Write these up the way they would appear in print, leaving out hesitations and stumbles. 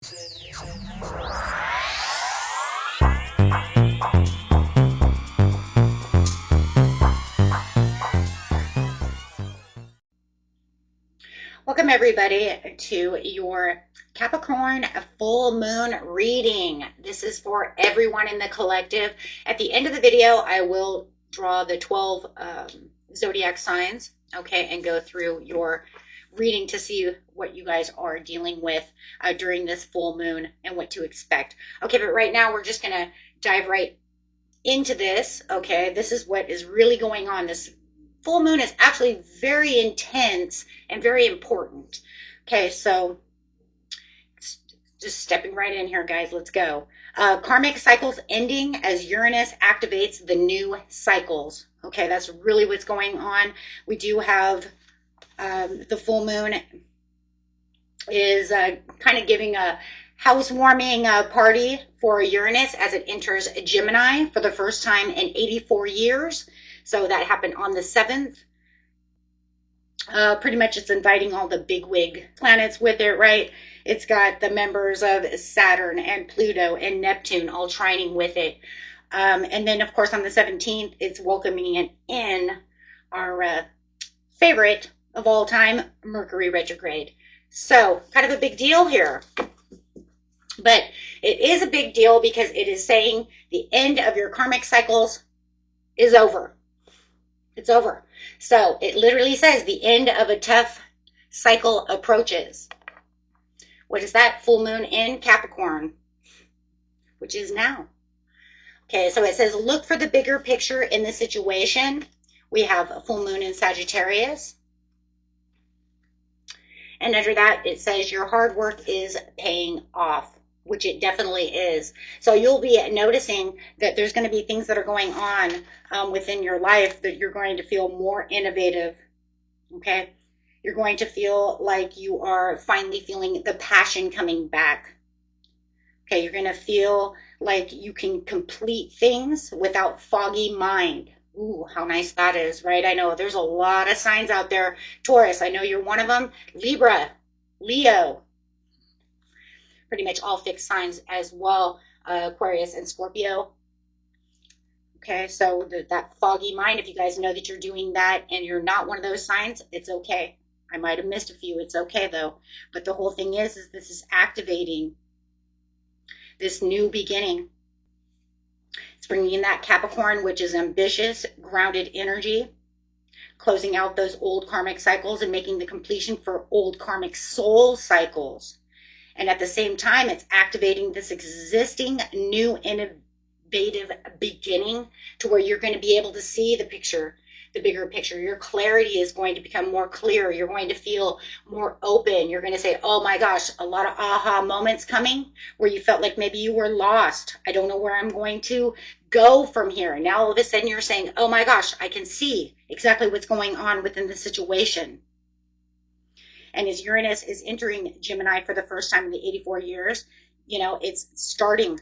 Welcome everybody to your Capricorn full moon reading. This is for everyone in the collective. At the end of the video, I will draw the 12 zodiac signs, okay, and go through your reading to see what you guys are dealing with during this full moon and what to expect. Okay, but right now we're just going to dive right into this, okay? This is what is really going on. This full moon is actually very intense and very important. Okay, so just stepping right in here, guys. Let's go. Karmic cycles ending as Uranus activates the new cycles. Okay, that's really what's going on. We do have the full moon is kind of giving a housewarming party for Uranus as it enters Gemini for the first time in 84 years. So that happened on the 7th. Pretty much it's inviting all the bigwig planets with it, right? It's got the members of Saturn and Pluto and Neptune all trining with it. And then, of course, on the 17th, it's welcoming in our favorite of all time, Mercury retrograde. So kind of a big deal here. But it is a big deal because it is saying the end of your karmic cycles is over. It's over. So it literally says the end of a tough cycle approaches. What is that? Full moon in Capricorn, which is now. Okay, so it says look for the bigger picture in the situation. We have a full moon in Sagittarius. And under that, it says your hard work is paying off, which it definitely is. So you'll be noticing that there's going to be things that are going on within your life that you're going to feel more innovative, okay? You're going to feel like you are finally feeling the passion coming back, okay? You're going to feel like you can complete things without foggy mind. Ooh, how nice that is, right? I know there's a lot of signs out there. Taurus, I know you're one of them. Libra, Leo, pretty much all fixed signs as well, Aquarius and Scorpio. Okay, so that foggy mind, if you guys know that you're doing that and you're not one of those signs, it's okay. I might have missed a few. It's okay, though. But the whole thing is this is activating this new beginning. It's bringing in that Capricorn, which is ambitious, grounded energy, closing out those old karmic cycles and making the completion for old karmic soul cycles. And at the same time, it's activating this existing new innovative beginning to where you're going to be able to see the picture, the bigger picture. Your clarity is going to become more clear. You're going to feel more open. You're going to say, oh my gosh, a lot of aha moments coming where you felt like maybe you were lost. I don't know where I'm going to go from here. Now all of a sudden you're saying, oh my gosh, I can see exactly what's going on within the situation. And as Uranus is entering Gemini for the first time in the 84 years, you know, it's starting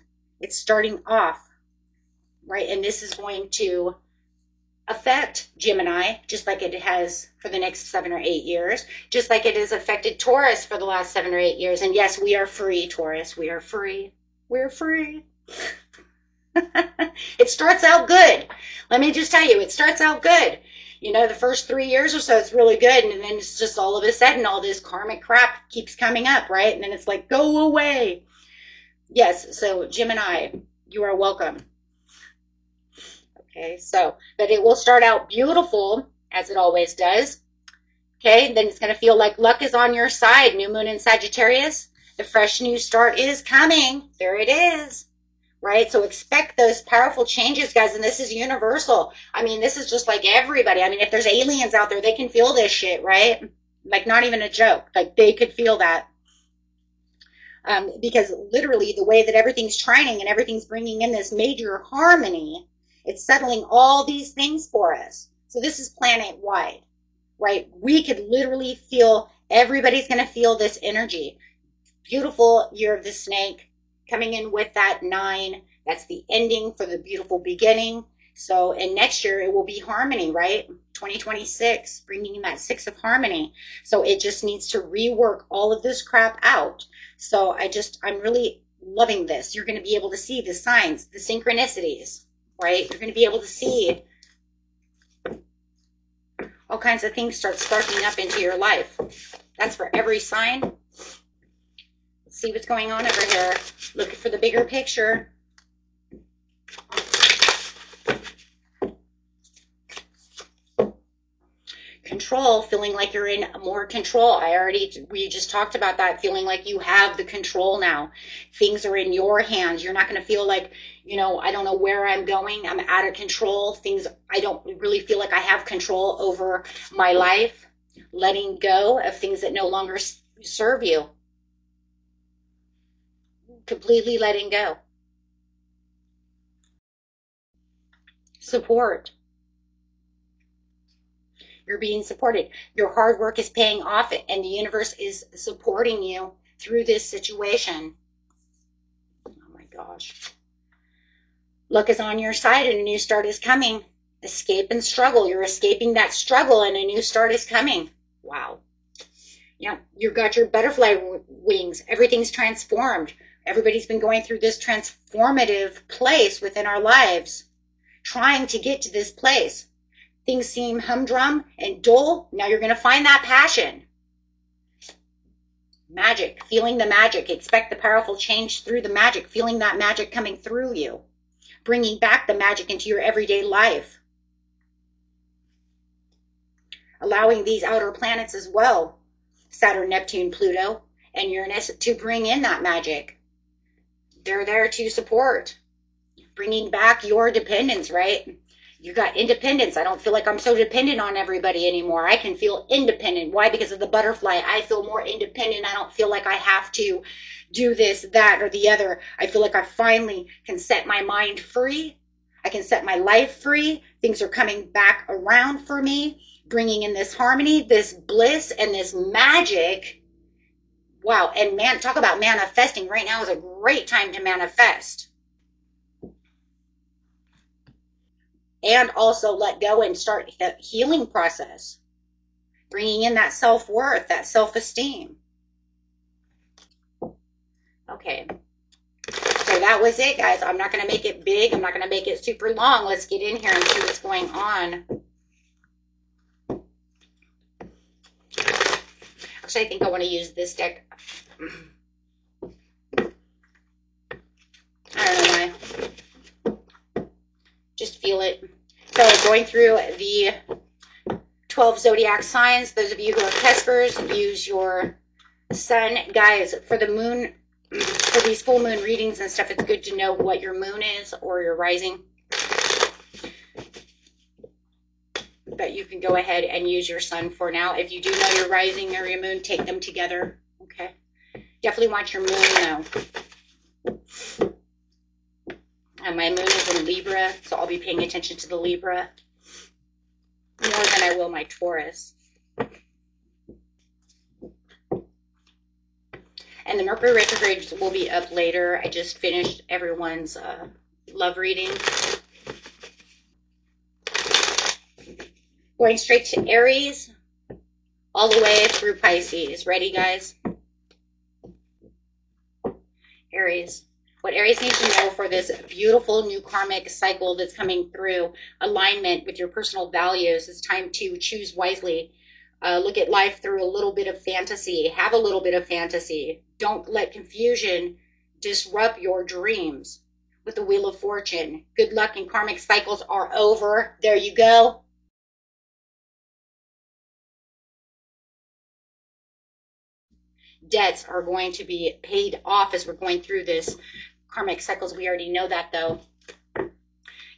off, right? And this is going to affect Gemini, just like it has for the next 7 or 8 years, just like it has affected Taurus for the last 7 or 8 years. And yes, we are free, Taurus. We are free. We're free. It starts out good. Let me just tell you, it starts out good. You know, the first 3 years or so, it's really good. And then it's just all of a sudden, all this karmic crap keeps coming up, right? And then it's like, go away. Yes, so Gemini, you are welcome. Okay, so, but it will start out beautiful, as it always does. Okay, then it's going to feel like luck is on your side. New moon in Sagittarius. The fresh new start is coming. There it is. Right? So expect those powerful changes, guys. And this is universal. I mean, this is just like everybody. I mean, if there's aliens out there, they can feel this shit, right? Like, not even a joke. Like, they could feel that. Because literally the way that everything's trining and everything's bringing in this major harmony, it's settling all these things for us. So this is planet-wide, right? We could literally feel, everybody's going to feel this energy. Beautiful year of the snake. Coming in with that 9, that's the ending for the beautiful beginning. So, and next year it will be harmony, right? 2026, bringing in that 6 of harmony. So it just needs to rework all of this crap out. So I'm really loving this. You're going to be able to see the signs, the synchronicities, right? You're going to be able to see all kinds of things start sparking up into your life. That's for every sign. Let's see what's going on over here. Looking for the bigger picture. Control, feeling like you're in more control. We just talked about that, feeling like you have the control now. Things are in your hands. You're not going to feel like, I don't know where I'm going. I'm out of control. I don't really feel like I have control over my life. Letting go of things that no longer serve you. Completely letting go. Support. You're being supported. Your hard work is paying off, and the universe is supporting you through this situation. Oh my gosh. Luck is on your side, and a new start is coming. Escape and struggle. You're escaping that struggle, and a new start is coming. Wow. Yeah, you've got your butterfly wings. Everything's transformed. Everybody's been going through this transformative place within our lives, trying to get to this place. Things seem humdrum and dull. Now you're going to find that passion. Magic, feeling the magic. Expect the powerful change through the magic, feeling that magic coming through you, bringing back the magic into your everyday life. Allowing these outer planets as well, Saturn, Neptune, Pluto, and Uranus, to bring in that magic. They're there to support, bringing back your dependence, right? You got independence. I don't feel like I'm so dependent on everybody anymore. I can feel independent. Why? Because of the butterfly. I feel more independent. I don't feel like I have to do this, that, or the other. I feel like I finally can set my mind free. I can set my life free. Things are coming back around for me, bringing in this harmony, this bliss, and this magic. Wow. And man, talk about manifesting. Right now is a great time to manifest. And also let go and start the healing process, bringing in that self-worth, that self-esteem. Okay, so that was it, guys. I'm not going to make it big. I'm not going to make it super long. Let's get in here and see what's going on. Actually, I think I want to use this deck. I don't know why. Just feel it. So going through the 12 zodiac signs, those of you who are Cuspers, use your sun. Guys, for the moon, for these full moon readings and stuff, it's good to know what your moon is or your rising. But you can go ahead and use your sun for now. If you do know your rising or your moon, take them together. Okay. Definitely want your moon though. And my moon is in Libra, so I'll be paying attention to the Libra more than I will my Taurus. And the Mercury retrograde will be up later. I just finished everyone's love reading. Going straight to Aries, all the way through Pisces. Ready, guys? Aries. What Aries needs to know for this beautiful new karmic cycle that's coming through, alignment with your personal values. It's time to choose wisely. Look at life through a little bit of fantasy. Have a little bit of fantasy. Don't let confusion disrupt your dreams. With the Wheel of Fortune, good luck and karmic cycles are over. There you go. Debts are going to be paid off as we're going through this karmic cycles. We already know that, though.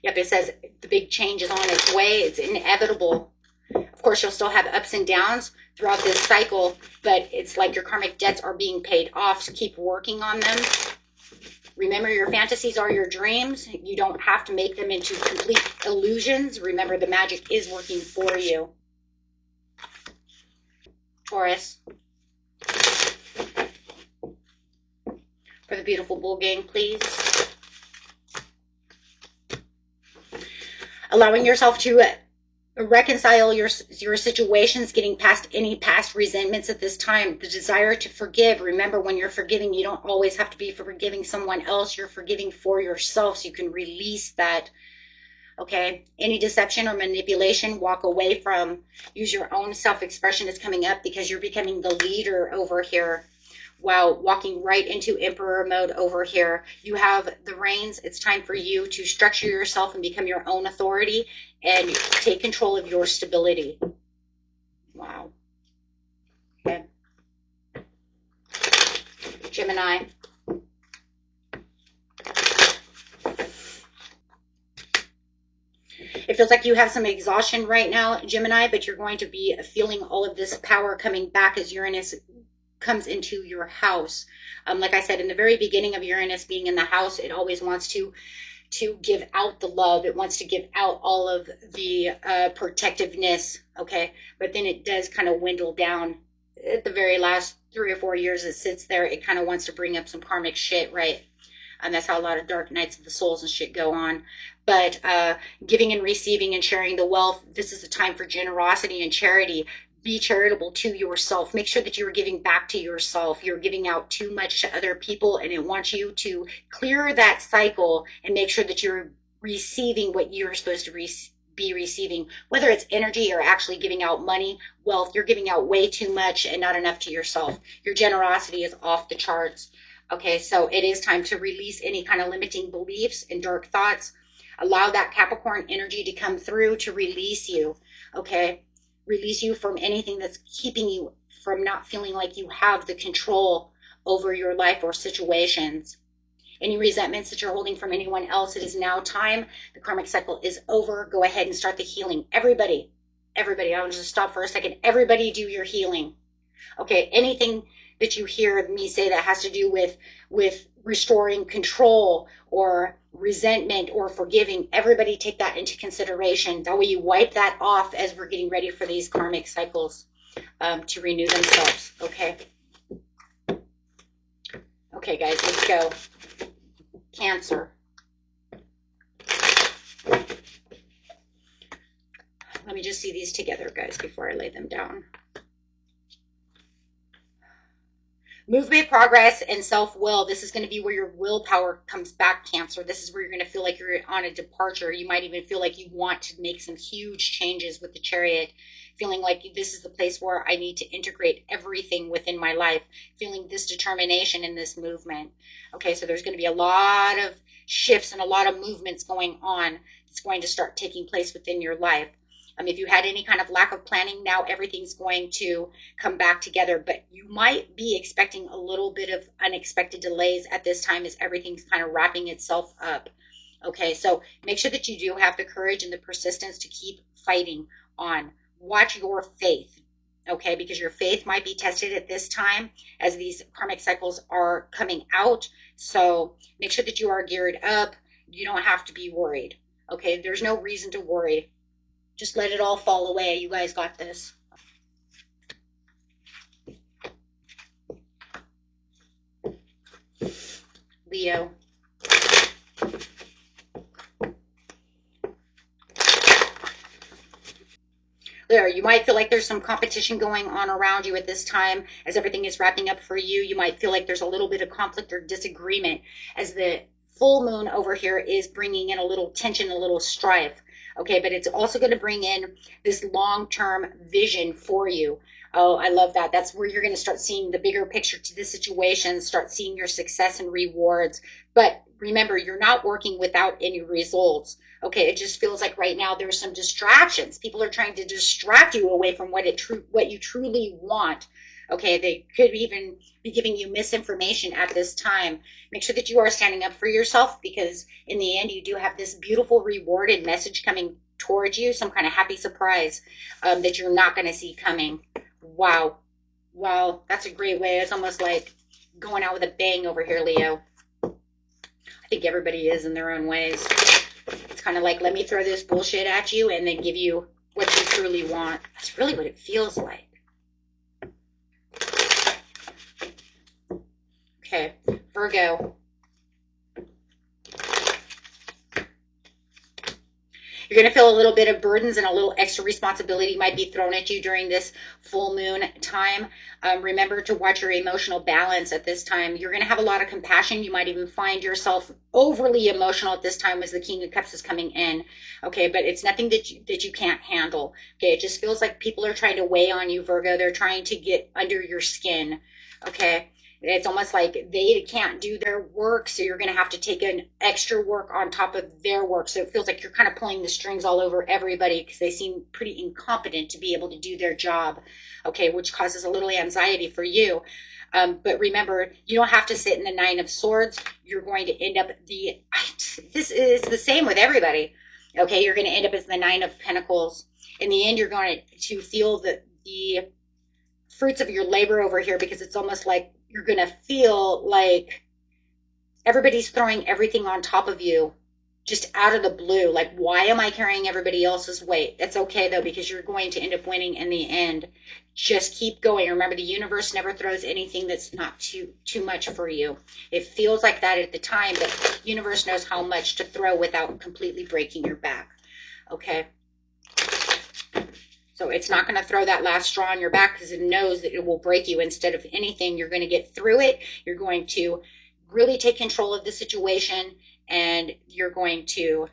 Yep, it says the big change is on its way. It's inevitable. Of course, you'll still have ups and downs throughout this cycle, but it's like your karmic debts are being paid off, so keep working on them. Remember, your fantasies are your dreams. You don't have to make them into complete illusions. Remember, the magic is working for you. Taurus. For the beautiful bull gang, please. Allowing yourself to reconcile your situations, getting past any past resentments at this time, the desire to forgive. Remember, when you're forgiving, you don't always have to be forgiving someone else. You're forgiving for yourself so you can release that. Okay, any deception or manipulation, walk away from. Use your own self-expression is coming up because you're becoming the leader over here. Wow, walking right into emperor mode over here. You have the reins. It's time for you to structure yourself and become your own authority and take control of your stability. Wow. Okay. Gemini. It feels like you have some exhaustion right now, Gemini, but you're going to be feeling all of this power coming back as Uranus comes into your house. Like I said, in the very beginning of Uranus being in the house, it always wants to give out the love. It wants to give out all of the protectiveness, okay? But then it does kind of dwindle down. At the very last 3 or 4 years it sits there, it kind of wants to bring up some karmic shit, right? And that's how a lot of dark nights of the souls and shit go on. But giving and receiving and sharing the wealth, this is a time for generosity and charity. Be charitable to yourself. Make sure that you're giving back to yourself. You're giving out too much to other people, and it wants you to clear that cycle and make sure that you're receiving what you're supposed to be receiving, whether it's energy or actually giving out money, wealth. You're giving out way too much and not enough to yourself. Your generosity is off the charts. Okay, so it is time to release any kind of limiting beliefs and dark thoughts. Allow that Capricorn energy to come through to release you, okay? Release you from anything that's keeping you from not feeling like you have the control over your life or situations. Any resentments that you're holding from anyone else, it is now time. The karmic cycle is over. Go ahead and start the healing. Everybody, I want to just stop for a second. Everybody do your healing. Okay, anything that you hear me say that has to do with restoring control or resentment or forgiving, everybody take that into consideration. That way you wipe that off as we're getting ready for these karmic cycles to renew themselves. Okay. Okay, guys, let's go. Cancer. Let me just see these together, guys, before I lay them down. Movement, progress, and self-will. This is going to be where your willpower comes back, Cancer. This is where you're going to feel like you're on a departure. You might even feel like you want to make some huge changes with the Chariot, feeling like this is the place where I need to integrate everything within my life, feeling this determination in this movement. Okay, so there's going to be a lot of shifts and a lot of movements going on. It's going to start taking place within your life. If you had any kind of lack of planning, now everything's going to come back together, but you might be expecting a little bit of unexpected delays at this time as everything's kind of wrapping itself up. Okay, so make sure that you do have the courage and the persistence to keep fighting on. Watch your faith, okay, because your faith might be tested at this time as these karmic cycles are coming out. So make sure that you are geared up. You don't have to be worried, okay? There's no reason to worry. Just let it all fall away. You guys got this. Leo. Leo, you might feel like there's some competition going on around you at this time as everything is wrapping up for you. You might feel like there's a little bit of conflict or disagreement as the full moon over here is bringing in a little tension, a little strife. Okay, but it's also going to bring in this long-term vision for you. Oh, I love that. That's where you're going to start seeing the bigger picture to the situation, start seeing your success and rewards. But remember, you're not working without any results. Okay, it just feels like right now there's some distractions. People are trying to distract you away from what you truly want. Okay, they could even be giving you misinformation at this time. Make sure that you are standing up for yourself, because in the end, you do have this beautiful rewarded message coming towards you, some kind of happy surprise that you're not going to see coming. Wow. Wow, that's a great way. It's almost like going out with a bang over here, Leo. I think everybody is in their own ways. It's kind of like, let me throw this bullshit at you and then give you what you truly want. That's really what it feels like. Okay, Virgo. You're going to feel a little bit of burdens and a little extra responsibility might be thrown at you during this full moon time. Remember to watch your emotional balance at this time. You're going to have a lot of compassion. You might even find yourself overly emotional at this time as the King of Cups is coming in. Okay, but it's nothing that you can't handle. Okay, it just feels like people are trying to weigh on you, Virgo. They're trying to get under your skin. Okay, it's almost like they can't do their work, so you're going to have to take an extra work on top of their work. So it feels like you're kind of pulling the strings all over everybody because they seem pretty incompetent to be able to do their job, okay, which causes a little anxiety for you. But remember, you don't have to sit in the Nine of Swords. You're going to end up this is the same with everybody. Okay, you're going to end up as the Nine of Pentacles. In the end, you're going to feel the fruits of your labor over here, because it's almost like you're going to feel like everybody's throwing everything on top of you just out of the blue. Like, why am I carrying everybody else's weight? That's okay, though, because you're going to end up winning in the end. Just keep going. Remember, the universe never throws anything that's not too much for you. It feels like that at the time, but the universe knows how much to throw without completely breaking your back. Okay? So it's not going to throw that last straw on your back because it knows that it will break you. Instead of anything, you're going to get through it. You're going to really take control of the situation, and you're going to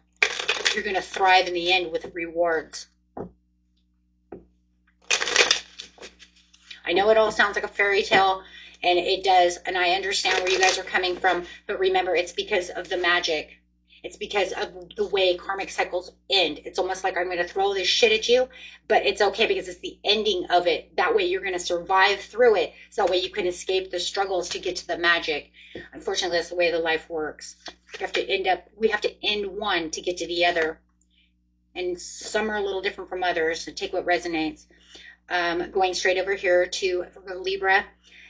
thrive in the end with rewards. I know it all sounds like a fairy tale, and it does, and I understand where you guys are coming from, but remember, it's because of the magic. It's because of the way karmic cycles end. It's almost like I'm going to throw this shit at you, but it's okay because it's the ending of it. That way you're going to survive through it, so that way you can escape the struggles to get to the magic. Unfortunately, that's the way the life works. We have to end one to get to the other. And some are a little different from others, so take what resonates. Going straight over here to Libra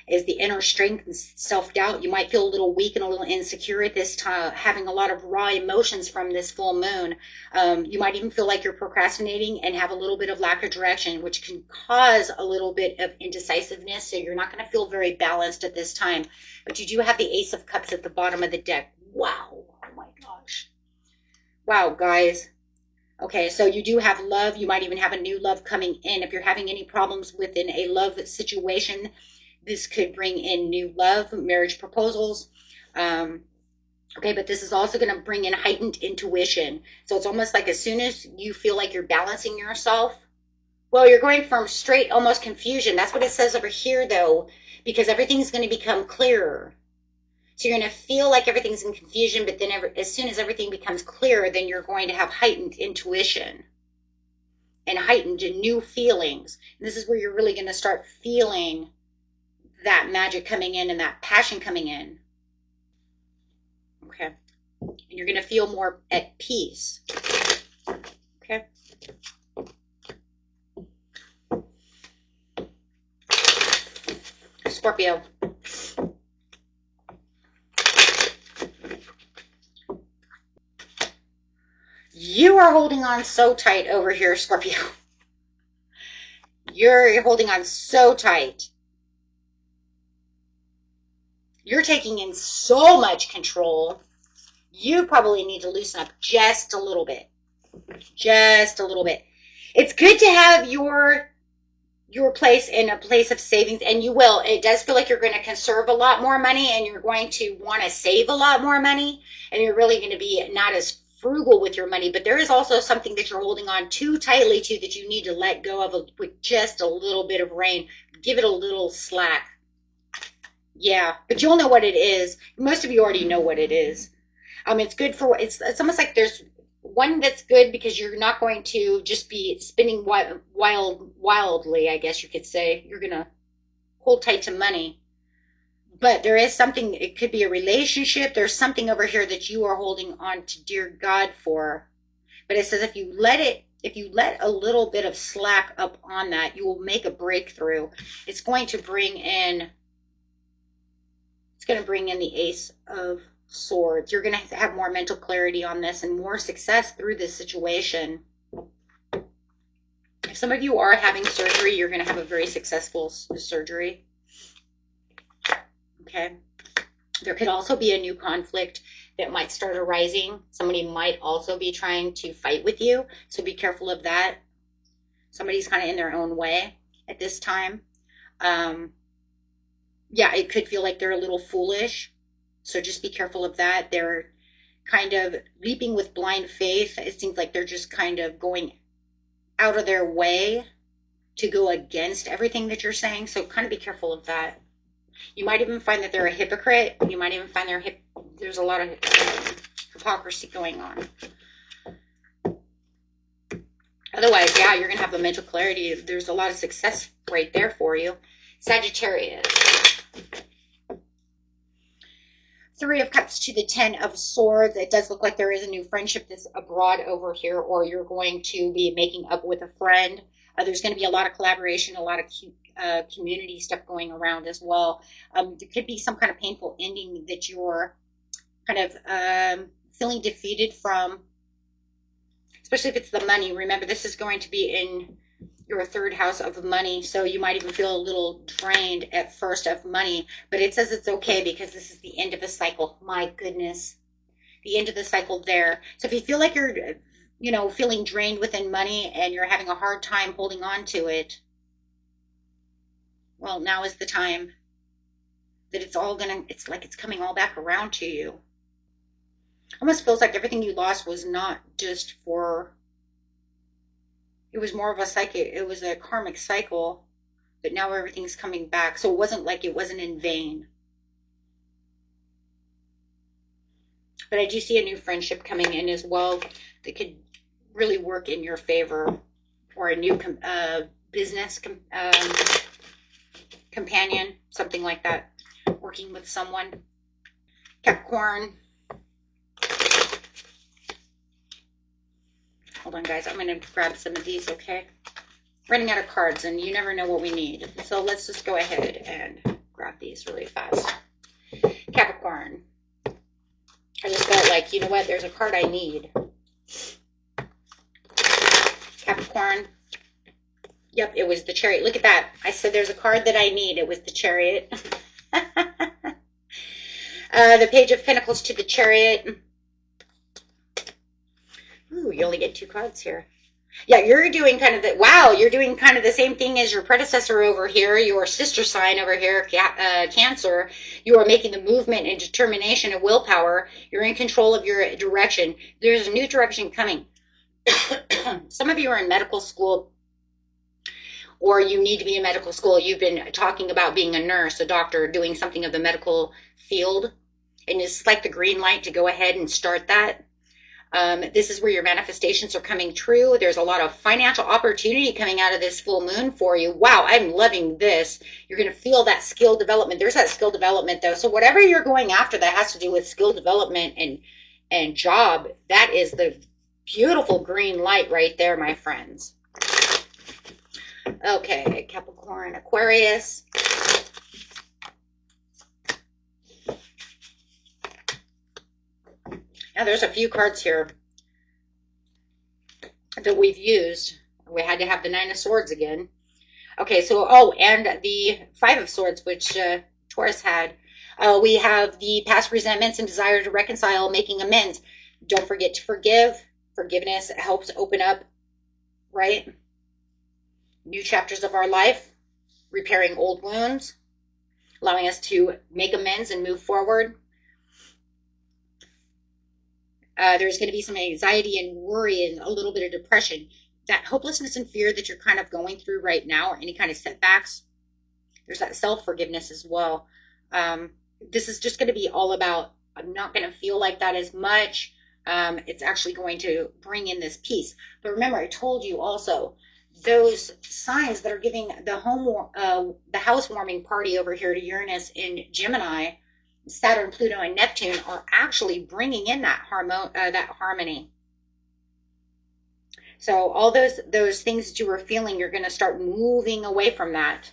is the inner strength and self-doubt. You might feel a little weak and a little insecure at this time, having a lot of raw emotions from this full moon. You might even feel like you're procrastinating and have a little bit of lack of direction, which can cause a little bit of indecisiveness. So you're not going to feel very balanced at this time. But you do have the Ace of Cups at the bottom of the deck. Wow. Oh my gosh. Wow, guys. Okay, so you do have love. You might even have a new love coming in. If you're having any problems within a love situation, this could bring in new love, marriage proposals. Okay, but this is also going to bring in heightened intuition. So it's almost like as soon as you feel like you're balancing yourself, well, you're going from straight almost confusion. That's what it says over here, though, because everything's going to become clearer. So you're going to feel like everything's in confusion, but then as soon as everything becomes clearer, then you're going to have heightened intuition and heightened new feelings. And this is where you're really going to start feeling that magic coming in and that passion coming in. Okay. And you're going to feel more at peace. Okay. Scorpio. You are holding on so tight over here, Scorpio. You're holding on so tight. You're taking in so much control. You probably need to loosen up just a little bit. Just a little bit. It's good to have your place in a place of savings, and you will. It does feel like you're going to conserve a lot more money, and you're going to want to save a lot more money, and you're really going to be not as frugal with your money, but there is also something that you're holding on too tightly to that you need to let go of with just a little bit of rein. Give it a little slack. Yeah, but you'll know what it is. Most of you already know what it is. It's good for, it's almost like there's one that's good because you're not going to just be spinning wildly, I guess you could say. You're going to hold tight to money. But there is something, it could be a relationship. There's something over here that you are holding on to dear God for. But it says if you let a little bit of slack up on that, you will make a breakthrough. It's going to bring in the Ace of Swords. You're going to have more mental clarity on this and more success through this situation. If some of you are having surgery, you're going to have a very successful surgery. Okay. There could also be a new conflict that might start arising. Somebody might also be trying to fight with you, so be careful of that. Somebody's kind of in their own way at this time. Yeah, it could feel like they're a little foolish, so just be careful of that. They're kind of leaping with blind faith. It seems like they're just kind of going out of their way to go against everything that you're saying, so kind of be careful of that. You might even find that they're a hypocrite. You might even find there's a lot of hypocrisy going on. Otherwise, yeah, you're going to have the mental clarity. There's a lot of success right there for you. Sagittarius. Three of Cups to the Ten of Swords. It does look like there is a new friendship that's abroad over here, or you're going to be making up with a friend. There's going to be a lot of collaboration, a lot of community stuff going around as well. There could be some kind of painful ending that you're kind of feeling defeated from, especially if it's the money. Remember, this is going to be in your third house of money, so you might even feel a little drained at first of money, but it says it's okay because this is the end of a cycle. My goodness, the end of the cycle there. So if you feel like you're, feeling drained within money and you're having a hard time holding on to it, well, now is the time that it's like it's coming all back around to you. Almost feels like everything you lost was not just for, it was more of it was a karmic cycle, but now everything's coming back. So it wasn't like it wasn't in vain. But I do see a new friendship coming in as well that could really work in your favor, or a new business companion, something like that, working with someone. Capricorn. Hold on, guys. I'm going to grab some of these, okay? Running out of cards, and you never know what we need. So let's just go ahead and grab these really fast. Capricorn. I just felt like, you know what? There's a card I need. Capricorn. Yep, it was the Chariot. Look at that. I said there's a card that I need. It was the Chariot. The Page of Pentacles to the Chariot. Ooh, you only get 2 cards here. Yeah, you're doing kind of you're doing kind of the same thing as your predecessor over here, your sister sign over here, Cancer. You are making the movement and determination and willpower. You're in control of your direction. There's a new direction coming. Some of you are in medical school, or you need to be in medical school. You've been talking about being a nurse, a doctor, doing something of the medical field, and it's like the green light to go ahead and start that. This is where your manifestations are coming true. There's a lot of financial opportunity coming out of this full moon for you. Wow, I'm loving this. You're going to feel that skill development. There's that skill development, though. So whatever you're going after that has to do with skill development and job, that is the beautiful green light right there, my friends. Okay, Capricorn, Aquarius. Now, there's a few cards here that we've used. We had to have the 9 of Swords again. Okay, so, and the 5 of Swords, which Taurus had. We have the past resentments and desire to reconcile, making amends. Don't forget to forgive. Forgiveness helps open up, right? New chapters of our life, repairing old wounds, allowing us to make amends and move forward. There's going to be some anxiety and worry and a little bit of depression. That hopelessness and fear that you're kind of going through right now, or any kind of setbacks, there's that self-forgiveness as well. This is just going to be all about, I'm not going to feel like that as much. It's actually going to bring in this peace. But remember, I told you also, those signs that are giving the housewarming party over here to Uranus in Gemini, Saturn, Pluto, and Neptune are actually bringing in that harmony. So all those things that you were feeling, you're going to start moving away from that.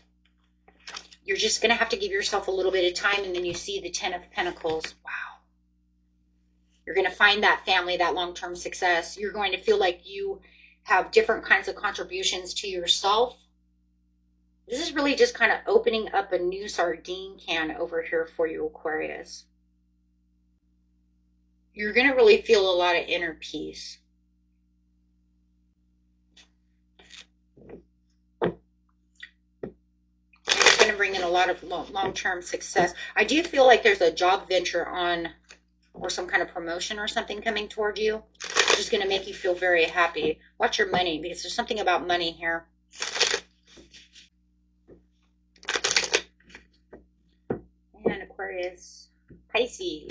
You're just going to have to give yourself a little bit of time, and then you see the 10 of Pentacles. Wow. You're going to find that family, that long-term success. You're going to feel like you have different kinds of contributions to yourself. This is really just kind of opening up a new sardine can over here for you, Aquarius. you're going to really feel a lot of inner peace. It's going to bring in a lot of long-term success. I do feel like there's a job venture on, or some kind of promotion or something coming toward you, which is going to make you feel very happy. Watch your money, because there's something about money here. And Aquarius, Pisces.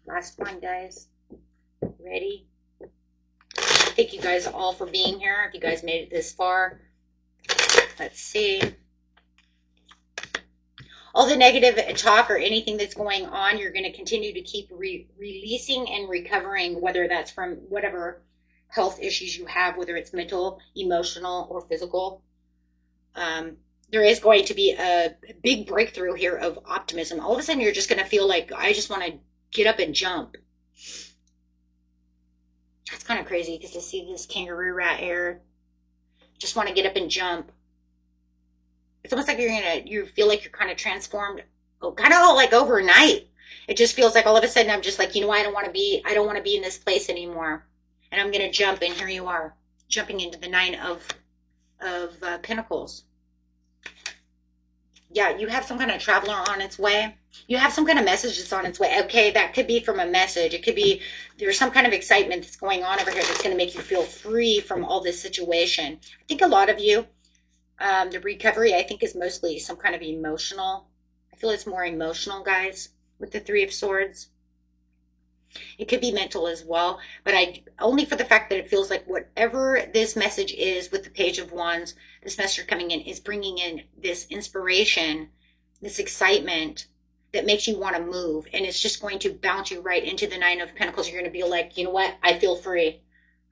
Last one, guys. Ready? Thank you guys all for being here. If you guys made it this far. Let's see. All the negative talk or anything that's going on, you're going to continue to keep releasing and recovering, whether that's from whatever health issues you have, whether it's mental, emotional, or physical. There is going to be a big breakthrough here of optimism. All of a sudden, you're just going to feel like, I just want to get up and jump. That's kind of crazy, because to see this kangaroo rat air, just want to get up and jump. It's almost like you feel like you're kind of transformed, kind of all like overnight. It just feels like all of a sudden I'm just like, you know, I don't want to be in this place anymore. And I'm going to jump, and here you are, jumping into the Nine of Pentacles. Yeah, you have some kind of traveler on its way. You have some kind of message that's on its way. Okay, that could be from a message. It could be there's some kind of excitement that's going on over here that's going to make you feel free from all this situation. I think a lot of you, the recovery, I think, is mostly some kind of emotional. I feel it's more emotional, guys, with the Three of Swords. It could be mental as well, but only for the fact that it feels like whatever this message is with the Page of Wands, this message coming in is bringing in this inspiration, this excitement that makes you want to move, and it's just going to bounce you right into the Nine of Pentacles. You're going to be like, you know what? I feel free.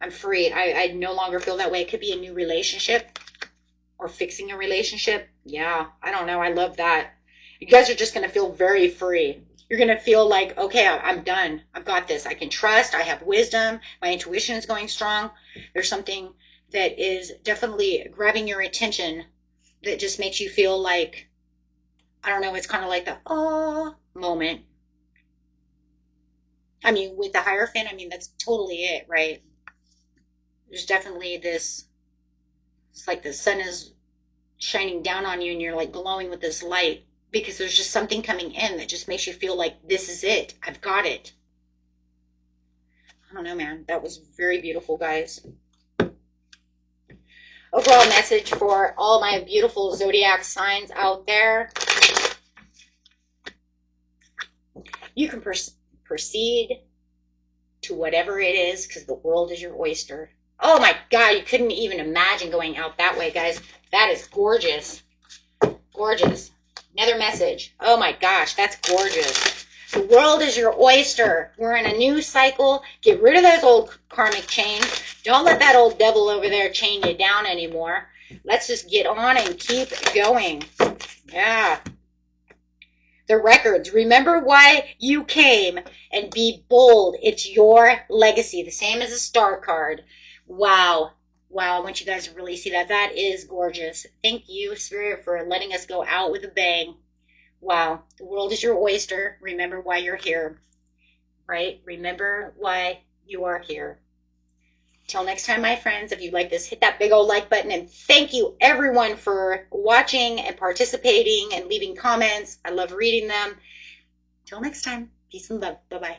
I'm free. I no longer feel that way. It could be a new relationship or fixing a relationship. Yeah, I don't know. I love that. You guys are just going to feel very free. You're going to feel like, okay, I'm done. I've got this. I can trust. I have wisdom. My intuition is going strong. There's something that is definitely grabbing your attention that just makes you feel like, I don't know, it's kind of like the oh moment. I mean, with the Hierophant, I mean, that's totally it, right? There's definitely this, it's like the sun is shining down on you and you're like glowing with this light, because there's just something coming in that just makes you feel like this is it. I've got it. I don't know, man. That was very beautiful, guys. Overall message for all my beautiful zodiac signs out there. You can proceed to whatever it is, because the world is your oyster. Oh my God, you couldn't even imagine going out that way, guys. That is gorgeous. Gorgeous. Another message. Oh my gosh, that's gorgeous. The world is your oyster. We're in a new cycle. Get rid of those old karmic chains. Don't let that old devil over there chain you down anymore. Let's just get on and keep going. Yeah. The records. Remember why you came, and be bold. It's your legacy. The same as a star card. Wow. Wow, I want you guys to really see that. That is gorgeous. Thank you, Spirit, for letting us go out with a bang. Wow, the world is your oyster. Remember why you're here, right? Remember why you are here. Till next time, my friends, if you like this, hit that big old like button. And thank you, everyone, for watching and participating and leaving comments. I love reading them. Till next time, peace and love. Bye-bye.